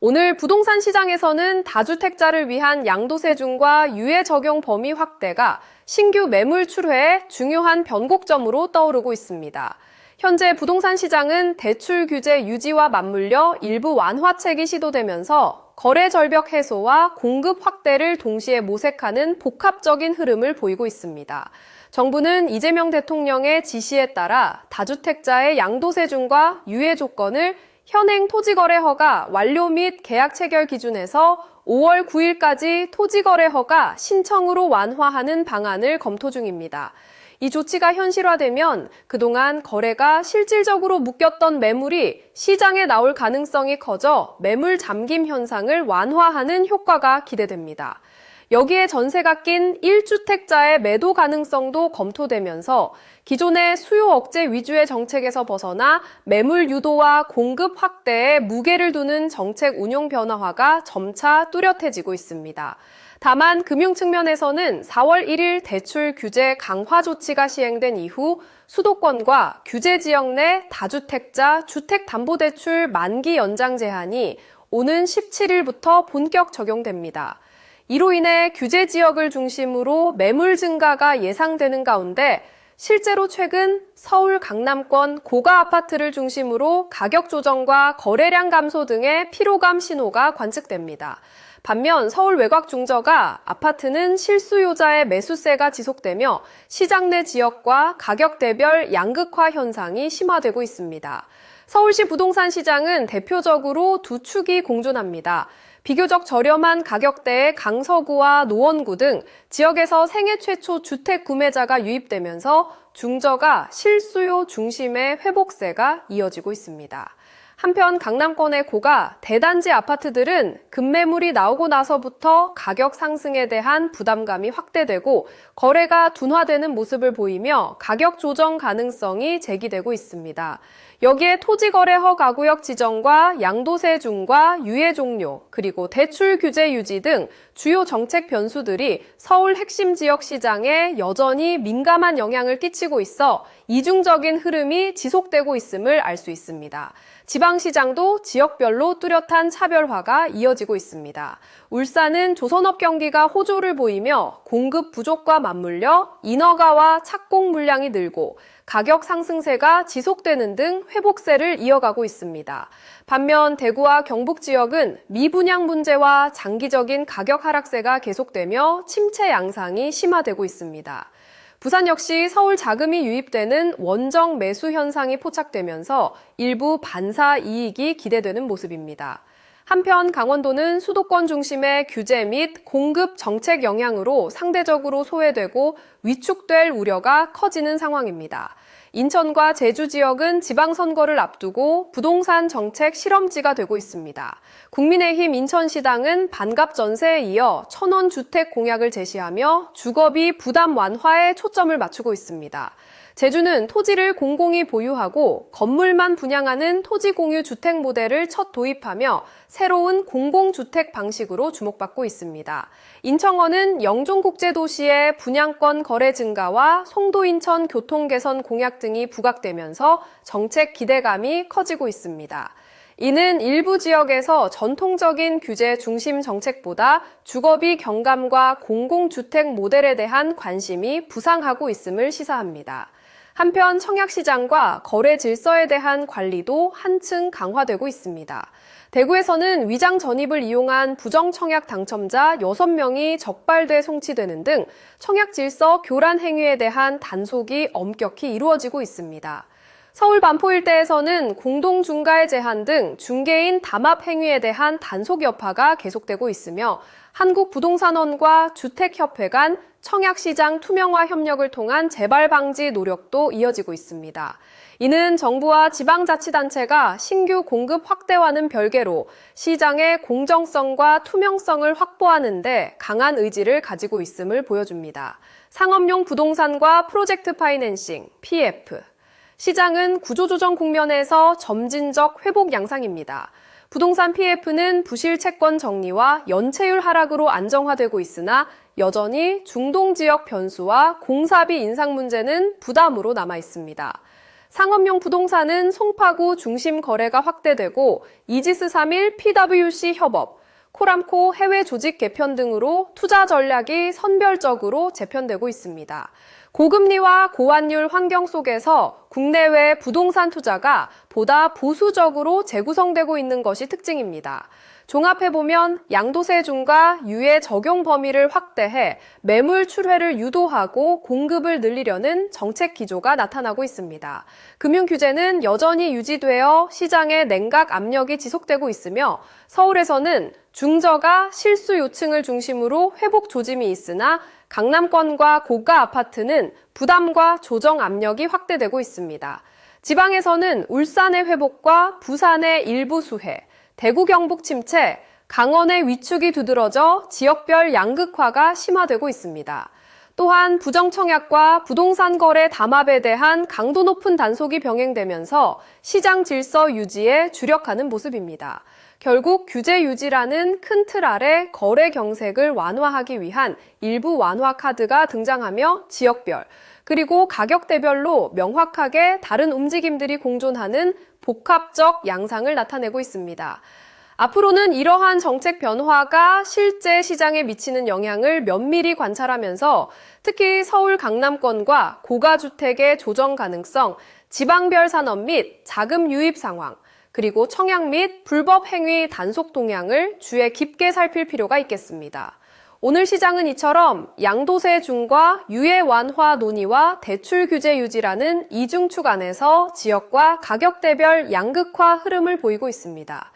오늘 부동산 시장에서는 다주택자를 위한 양도세중과 유예 적용 범위 확대가 신규 매물 출회의 중요한 변곡점으로 떠오르고 있습니다. 현재 부동산 시장은 대출 규제 유지와 맞물려 일부 완화책이 시도되면서 거래 절벽 해소와 공급 확대를 동시에 모색하는 복합적인 흐름을 보이고 있습니다. 정부는 이재명 대통령의 지시에 따라 다주택자의 양도세중과 유예 조건을 현행 토지거래 허가 완료 및 계약 체결 기준에서 5월 9일까지 토지거래 허가 신청으로 완화하는 방안을 검토 중입니다. 이 조치가 현실화되면 그동안 거래가 실질적으로 묶였던 매물이 시장에 나올 가능성이 커져 매물 잠김 현상을 완화하는 효과가 기대됩니다. 여기에 전세가 낀 1주택자의 매도 가능성도 검토되면서 기존의 수요 억제 위주의 정책에서 벗어나 매물 유도와 공급 확대에 무게를 두는 정책 운용 변화화가 점차 뚜렷해지고 있습니다. 다만 금융 측면에서는 4월 1일 대출 규제 강화 조치가 시행된 이후 수도권과 규제 지역 내 다주택자 주택담보대출 만기 연장 제한이 오는 17일부터 본격 적용됩니다. 이로 인해 규제 지역을 중심으로 매물 증가가 예상되는 가운데 실제로 최근 서울 강남권 고가 아파트를 중심으로 가격 조정과 거래량 감소 등의 피로감 신호가 관측됩니다. 반면 서울 외곽 중저가 아파트는 실수요자의 매수세가 지속되며 시장 내 지역과 가격대별 양극화 현상이 심화되고 있습니다. 서울시 부동산 시장은 대표적으로 두 축이 공존합니다. 비교적 저렴한 가격대의 강서구와 노원구 등 지역에서 생애 최초 주택 구매자가 유입되면서 중저가 실수요 중심의 회복세가 이어지고 있습니다. 한편 강남권의 고가 대단지 아파트들은 급매물이 나오고 나서부터 가격 상승에 대한 부담감이 확대되고 거래가 둔화되는 모습을 보이며 가격 조정 가능성이 제기되고 있습니다. 여기에 토지거래 허가구역 지정과 양도세중과 유예 종료, 그리고 대출 규제 유지 등 주요 정책 변수들이 서울 핵심 지역 시장에 여전히 민감한 영향을 끼치고 있어 이중적인 흐름이 지속되고 있음을 알 수 있습니다. 지방시장도 지역별로 뚜렷한 차별화가 이어지고 있습니다. 울산은 조선업 경기가 호조를 보이며 공급 부족과 맞물려 인허가와 착공 물량이 늘고 가격 상승세가 지속되는 등 회복세를 이어가고 있습니다. 반면 대구와 경북 지역은 미분양 문제와 장기적인 가격 하락세가 계속되며 침체 양상이 심화되고 있습니다. 부산 역시 서울 자금이 유입되는 원정 매수 현상이 포착되면서 일부 반사 이익이 기대되는 모습입니다. 한편 강원도는 수도권 중심의 규제 및 공급 정책 영향으로 상대적으로 소외되고 위축될 우려가 커지는 상황입니다. 인천과 제주 지역은 지방선거를 앞두고 부동산 정책 실험지가 되고 있습니다. 국민의힘 인천시당은 반갑 전세에 이어 1,000원 주택 공약을 제시하며 주거비 부담 완화에 초점을 맞추고 있습니다. 제주는 토지를 공공이 보유하고 건물만 분양하는 토지 공유 주택 모델을 첫 도입하며 새로운 공공주택 방식으로 주목받고 있습니다. 인천원은 영종국제도시의 분양권 거래 증가와 송도 인천 교통 개선 공약 등이 부각되면서 정책 기대감이 커지고 있습니다. 이는 일부 지역에서 전통적인 규제 중심 정책보다 주거비 경감과 공공주택 모델에 대한 관심이 부상하고 있음을 시사합니다. 한편 청약시장과 거래 질서에 대한 관리도 한층 강화되고 있습니다. 대구에서는 위장 전입을 이용한 부정청약 당첨자 6명이 적발돼 송치되는 등 청약 질서 교란 행위에 대한 단속이 엄격히 이루어지고 있습니다. 서울 반포 일대에서는 공동중개의 제한 등 중개인 담합 행위에 대한 단속 여파가 계속되고 있으며 한국부동산원과 주택협회 간 청약시장 투명화 협력을 통한 재발 방지 노력도 이어지고 있습니다. 이는 정부와 지방자치단체가 신규 공급 확대와는 별개로 시장의 공정성과 투명성을 확보하는 데 강한 의지를 가지고 있음을 보여줍니다. 상업용 부동산과 프로젝트 파이낸싱, PF. 시장은 구조조정 국면에서 점진적 회복 양상입니다. 부동산 PF는 부실 채권 정리와 연체율 하락으로 안정화되고 있으나 여전히 중동 지역 변수와 공사비 인상 문제는 부담으로 남아 있습니다. 상업용 부동산은 송파구 중심 거래가 확대되고 이지스 3일 PwC 협업, 코람코 해외 조직 개편 등으로 투자 전략이 선별적으로 재편되고 있습니다. 고금리와 고환율 환경 속에서 국내외 부동산 투자가 보다 보수적으로 재구성되고 있는 것이 특징입니다. 종합해보면 양도세준과 유예 적용 범위를 확대해 매물 출회를 유도하고 공급을 늘리려는 정책 기조가 나타나고 있습니다. 금융 규제는 여전히 유지되어 시장의 냉각 압력이 지속되고 있으며 서울에서는 중저가 실수 요층을 중심으로 회복 조짐이 있으나 강남권과 고가 아파트는 부담과 조정 압력이 확대되고 있습니다. 지방에서는 울산의 회복과 부산의 일부 수혜, 대구 경북 침체, 강원의 위축이 두드러져 지역별 양극화가 심화되고 있습니다. 또한 부정청약과 부동산 거래 담합에 대한 강도 높은 단속이 병행되면서 시장 질서 유지에 주력하는 모습입니다. 결국 규제 유지라는 큰 틀 아래 거래 경색을 완화하기 위한 일부 완화 카드가 등장하며 지역별, 그리고 가격대별로 명확하게 다른 움직임들이 공존하는 복합적 양상을 나타내고 있습니다. 앞으로는 이러한 정책 변화가 실제 시장에 미치는 영향을 면밀히 관찰하면서 특히 서울 강남권과 고가주택의 조정 가능성, 지방별 산업 및 자금 유입 상황, 그리고 청약 및 불법 행위 단속 동향을 주의 깊게 살필 필요가 있겠습니다. 오늘 시장은 이처럼 양도세 중과 유예 완화 논의와 대출 규제 유지라는 이중축 안에서 지역과 가격대별 양극화 흐름을 보이고 있습니다.